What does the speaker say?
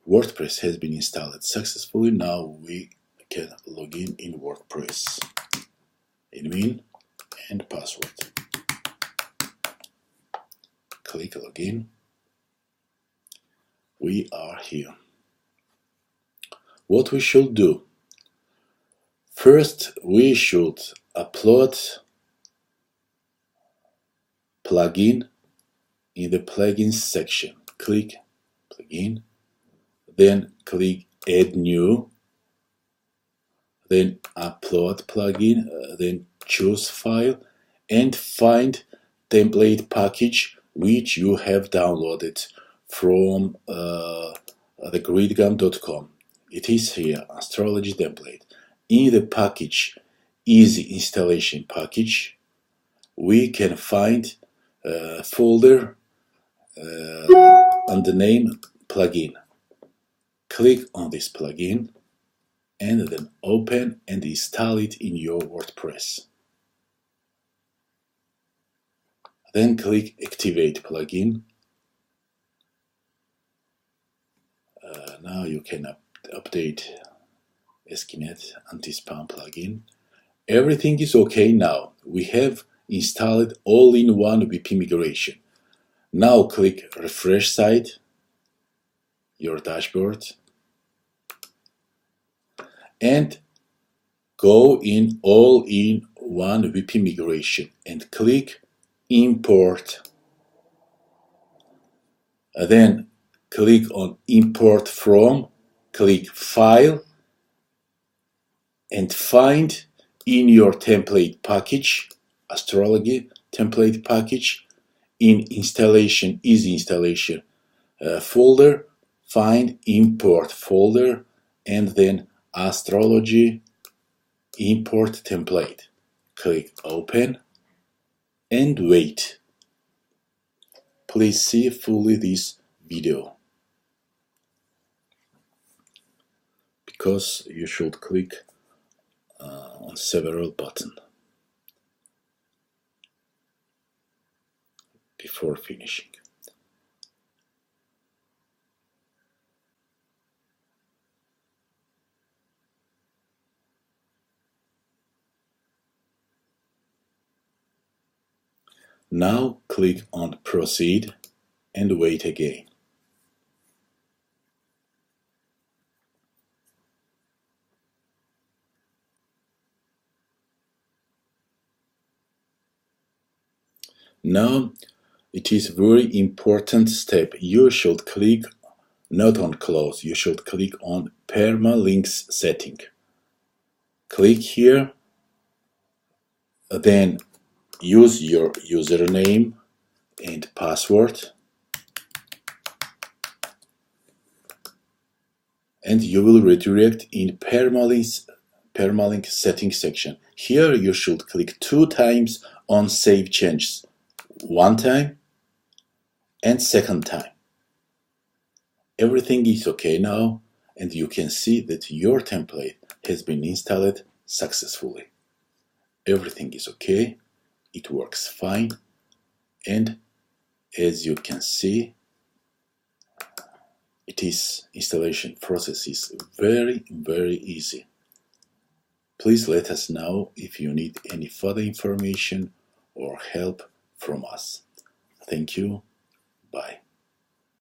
WordPress has been installed successfully. Now we can log in WordPress. Admin and password. Click login. We are here. What we should do? First, we should upload plugin in the plugins section. Click plugin, then click add new, then upload plugin, then choose file and find template package which you have downloaded from thegridgam.com. It is here, Astrology template. In the package, easy installation package, we can find a folder on the name plugin. Click on this plugin and then open and install it in your WordPress. Then click activate plugin. Now you can update Esquinet anti-spam plugin. Everything is okay now. We have installed all-in-one WP migration. Now click refresh site, your dashboard, and go in all-in-one WP migration and click import. Then click on import from, click file, and find in your template package, Astrology template package, in installation, easy installation folder, find import folder and then Astrology import template. Click open and wait. Please see fully this video, because you should click on several buttons before finishing. Now click on proceed and wait again. Now it is very important step. You should click not on close, you should click on permalinks setting. Click here, then use your username and password, and you will redirect in permalink settings section. Here you should click 2 times on save changes, 1 time and 2nd time. Everything is okay now, and you can see that your template has been installed successfully. Everything is okay, it works fine, and as you can see, installation process is very easy. Please let us know if you need any further information or help from us. Thank you. Bye.